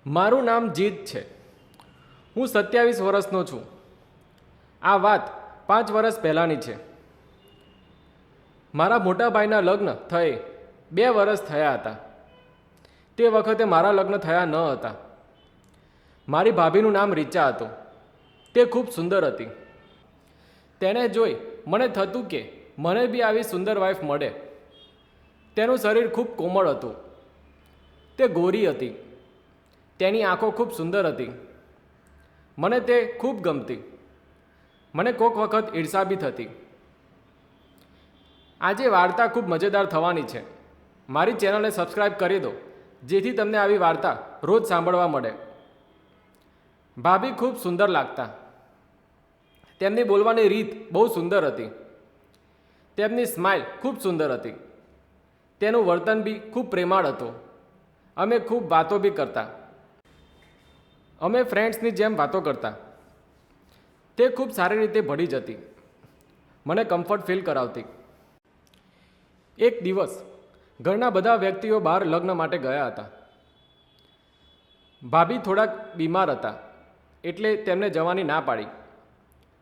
મારું નામ જીત છે. હું 27 વર્ષનો છું. આ વાત 5 વર્ષ પહેલાંની છે. મારા મોટા ભાઈના લગ્ન થયે 2 વર્ષ થયા હતા. તે વખતે મારા લગ્ન થયા ન હતા. મારી ભાભીનું નામ રીચા હતું. તે ખૂબ સુંદર હતી. તેને જોઈ મને થતું કે મને બી આવી સુંદર વાઈફ મળે. તેનું શરીર ખૂબ કોમળ હતું. તે ગોરી હતી. તેની આંખો ખૂબ સુંદર હતી. મને તે ખૂબ ગમતી. મને કોક વખત ઈર્ષા બી થતી. આજે વાર્તા ખૂબ મજેદાર થવાની છે. મારી ચેનલને સબસ્ક્રાઈબ કરી દો, જેથી તમને આવી વાર્તા રોજ સાંભળવા મળે. ભાભી ખૂબ સુંદર લાગતા. તેમની બોલવાની રીત બહુ સુંદર હતી. તેમની સ્માઇલ ખૂબ સુંદર હતી. તેનું વર્તન બી ખૂબ પ્રેમાળ હતું. અમે ખૂબ વાતો બી કરતા. અમે ફ્રેન્ડ્સની જેમ વાતો કરતા. તે ખૂબ સારી રીતે ભળી જતી. મને કમ્ફર્ટ ફીલ કરાવતી. એક દિવસ ઘરના બધા વ્યક્તિઓ બહાર લગ્ન માટે ગયા હતા. ભાભી થોડાક બીમાર હતા, એટલે તેમને જવાની ના પાડી.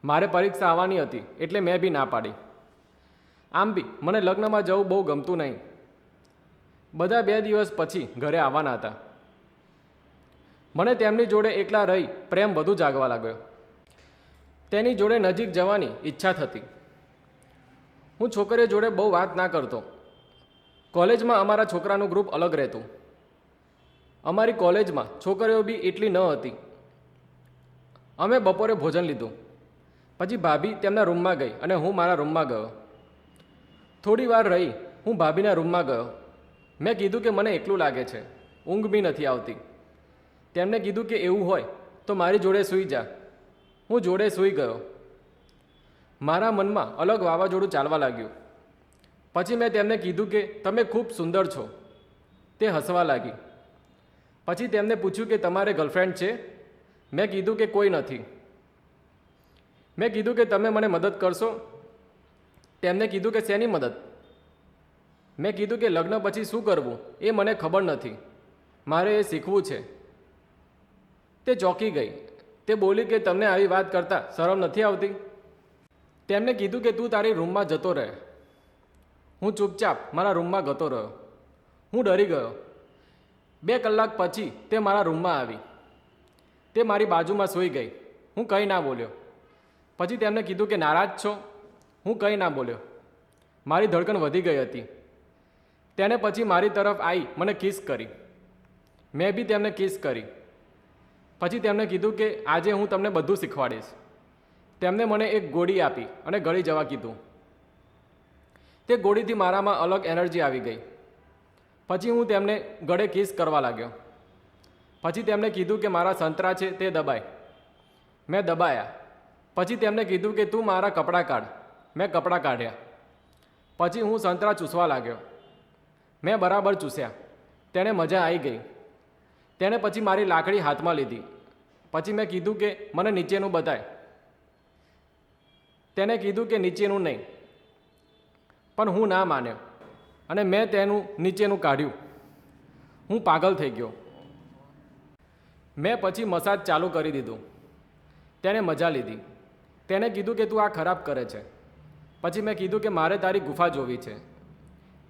મારે પરીક્ષા આવવાની હતી, એટલે મેં બી ના પાડી. આમ બી મને લગ્નમાં જવું બહુ ગમતું નહીં. બધા 2 દિવસ પછી ઘરે આવવાના હતા. મને તેમની જોડે એકલા રહી પ્રેમ વધુ જાગવા લાગ્યો. તેની જોડે નજીક જવાની ઈચ્છા થતી. હું છોકરીઓ જોડે બહુ વાત ના કરતો. કોલેજમાં અમારા છોકરાનું ગ્રુપ અલગ રહેતું. અમારી કોલેજમાં છોકરીઓ બી એટલી ન હતી. અમે બપોરે ભોજન લીધું. પછી ભાભી તેમના રૂમમાં ગઈ અને હું મારા રૂમમાં ગયો. થોડી વાર રહી હું ભાભીના રૂમમાં ગયો. મેં કીધું કે મને એકલું લાગે છે, ઊંઘ બી નથી આવતી. તેમણે કીધું કે એવું હોય તો મારી જોડે સૂઈ જા. હું જોડે સૂઈ ગયો. મારા મનમાં અલગ વાવાઝોડું ચાલવા લાગ્યું. પછી મેં તેમને કીધું કે તમે ખૂબ સુંદર છો. તે હસવા લાગી. પછી તેમને પૂછ્યું કે તમારે ગર્લફ્રેન્ડ છે? મેં કીધું કે કોઈ નથી. મેં કીધું કે તમે મને મદદ કરશો? તેમને કીધું કે શેની મદદ? મેં કીધું કે લગ્ન પછી શું કરવું એ મને ખબર નથી. મારે એ શીખવું છે. તે ચોંકી ગઈ. તે બોલી કે તમને આવી વાત કરતાં શરમ નથી આવતી? તેમને કીધું કે તું તારી રૂમમાં જતો રહે. હું ચૂપચાપ મારા રૂમમાં જતો રહ્યો. હું ડરી ગયો. 2 કલાક પછી તે મારા રૂમમાં આવી. તે મારી બાજુમાં સૂઈ ગઈ. હું કંઈ ના બોલ્યો. પછી તેમને કીધું કે નારાજ છો? હું કંઈ ના બોલ્યો. મારી ધડકન વધી ગઈ હતી. તેને પછી મારી તરફ આવી મને કિસ કરી. મેં બી તેમને કિસ કરી. પછી તેમણે કીધું કે આજે હું તમને બધું શીખવાડીશ. તેમને મને એક ગોળી આપી અને ગળી જવા કીધું. તે ગોળીથી મારામાં અલગ એનર્જી આવી ગઈ. પછી હું તેમને ગળે કિસ કરવા લાગ્યો. પછી તેમણે કીધું કે મારા સંતરા છે તે દબાય. મેં દબાયા. પછી તેમણે કીધું કે તું મારા કપડાં કાઢ. મેં કપડાં કાઢ્યા. પછી હું સંતરા ચૂસવા લાગ્યો. મેં બરાબર ચૂસ્યા. તેને મજા આવી ગઈ. તેણે પછી મારી લાકડી હાથમાં લીધી. પછી મેં કીધું કે મને નીચેનું બતાય. તેને કીધું કે નીચેનું નહીં. પણ હું ના માન્યો અને મેં તેનું નીચેનું કાઢ્યું. હું પાગલ થઈ ગયો. મેં પછી મસાજ ચાલુ કરી દીધું. તેને મજા લીધી. તેને કીધું કે તું આ ખરાબ કરે છે. પછી મેં કીધું કે મારે તારી ગુફા જોવી છે.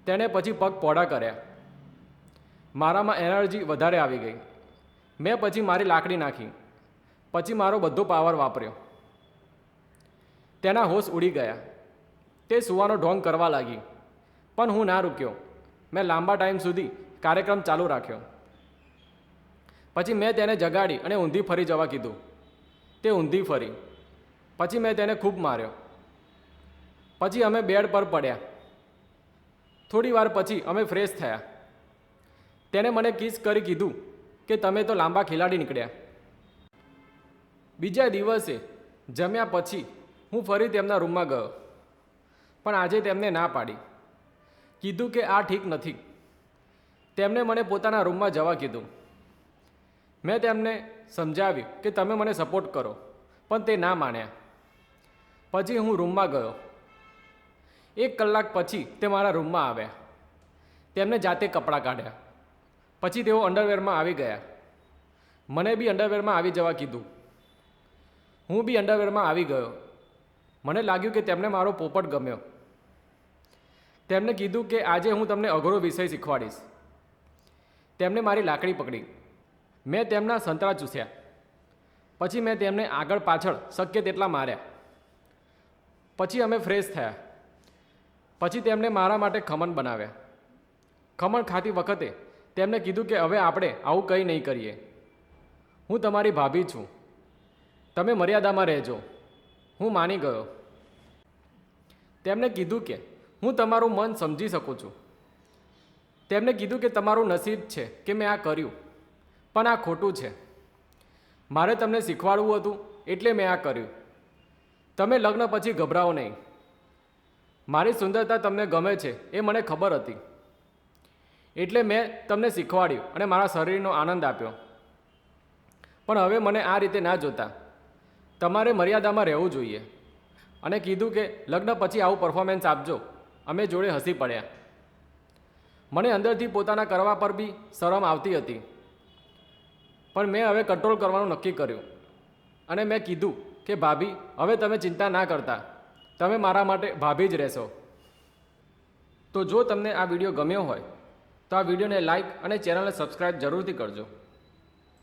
તેણે પછી પગ પોડા કર્યા. મારામાં એનર્જી વધારે આવી ગઈ. મેં પછી મારી લાકડી નાખી. પછી મારો બધો પાવર વાપર્યો. તેના હોશ ઉડી ગયા. તે સૂવાનો ઢોંગ કરવા લાગી. પણ હું ના રૂક્યો. મેં લાંબા ટાઈમ સુધી કાર્યક્રમ ચાલુ રાખ્યો. પછી મેં તેને જગાડી અને ઊંધી ફરી જવા કીધું. તે ઊંધી ફરી. પછી મેં તેને ખૂબ માર્યો. પછી અમે બેડ પર પડ્યા. થોડી વાર પછી અમે ફ્રેશ થયા. તેને મને કિસ કરી કીધું કે તમે તો લાંબા ખેલાડી નીકળ્યા. બીજા દિવસે જમ્યા પછી હું ફરી તેમના રૂમમાં ગયો. પણ આજે તેમને ના પાડી. કીધું કે આ ઠીક નથી. તેમણે મને પોતાના રૂમમાં જવા કીધું. મેં તેમને સમજાવ્યું કે તમે મને સપોર્ટ કરો, પણ તે ના માન્યા. પછી હું રૂમમાં ગયો. 1 કલાક પછી તે મારા રૂમમાં આવ્યા. તેમને જાતે કપડાં કાઢ્યા. પછી તેઓ અંડરવેરમાં આવી ગયા. મને બી અંડરવેરમાં આવી જવા કીધું. હું બી અંડરવેરમાં આવી ગયો. મને લાગ્યું કે તેમને મારો પોપટ ગમ્યો. તેમને કીધું કે આજે હું તમને અઘરો વિષય શીખવાડીશ. તેમને મારી લાકડી પકડી. મેં તેમના સંતરા ચૂસ્યા. પછી મેં તેમને આગળ પાછળ શક્ય તેટલા માર્યા. પછી અમે ફ્રેશ થયા. પછી તેમણે મારા માટે ખમણ બનાવ્યા. ખમણ ખાતી વખતે તેમને કીધું કે હવે આપણે આવું કંઈ નહીં કરીએ. હું તમારી ભાભી છું. તમે મર્યાદામાં રહેજો. હું માની ગયો. તેમણે કીધું કે હું તમારું મન સમજી શકું છું. તેમને કીધું કે તમારું નસીબ છે કે મેં આ કર્યું, પણ આ ખોટું છે. મારે તમને શીખવાડવું હતું એટલે મેં આ કર્યું. તમે લગ્ન પછી ગભરાઓ નહીં. મારી સુંદરતા તમને ગમે છે એ મને ખબર હતી, એટલે મેં તમને શીખવાડ્યું અને મારા શરીરનો આનંદ આપ્યો. પણ હવે મને આ રીતે ના જોતા. તમારે મર્યાદામાં રહેવું જોઈએ. અને કીધું કે લગ્ન પછી આવું પરફોર્મન્સ આપજો. અમે જોડે હસી પડ્યા. મને અંદરથી પોતાના કરવા પર બી શરમ આવતી હતી, પણ મેં હવે કંટ્રોલ કરવાનું નક્કી કર્યું. અને મેં કીધું કે ભાભી, હવે તમે ચિંતા ના કરતા, તમે મારા માટે ભાભી જ રહેશો. તો જો તમને આ વિડીયો ગમ્યો હોય તો આ વિડીયોને લાઈક અને ચેનલને સબસ્ક્રાઈબ જરૂરથી કરજો.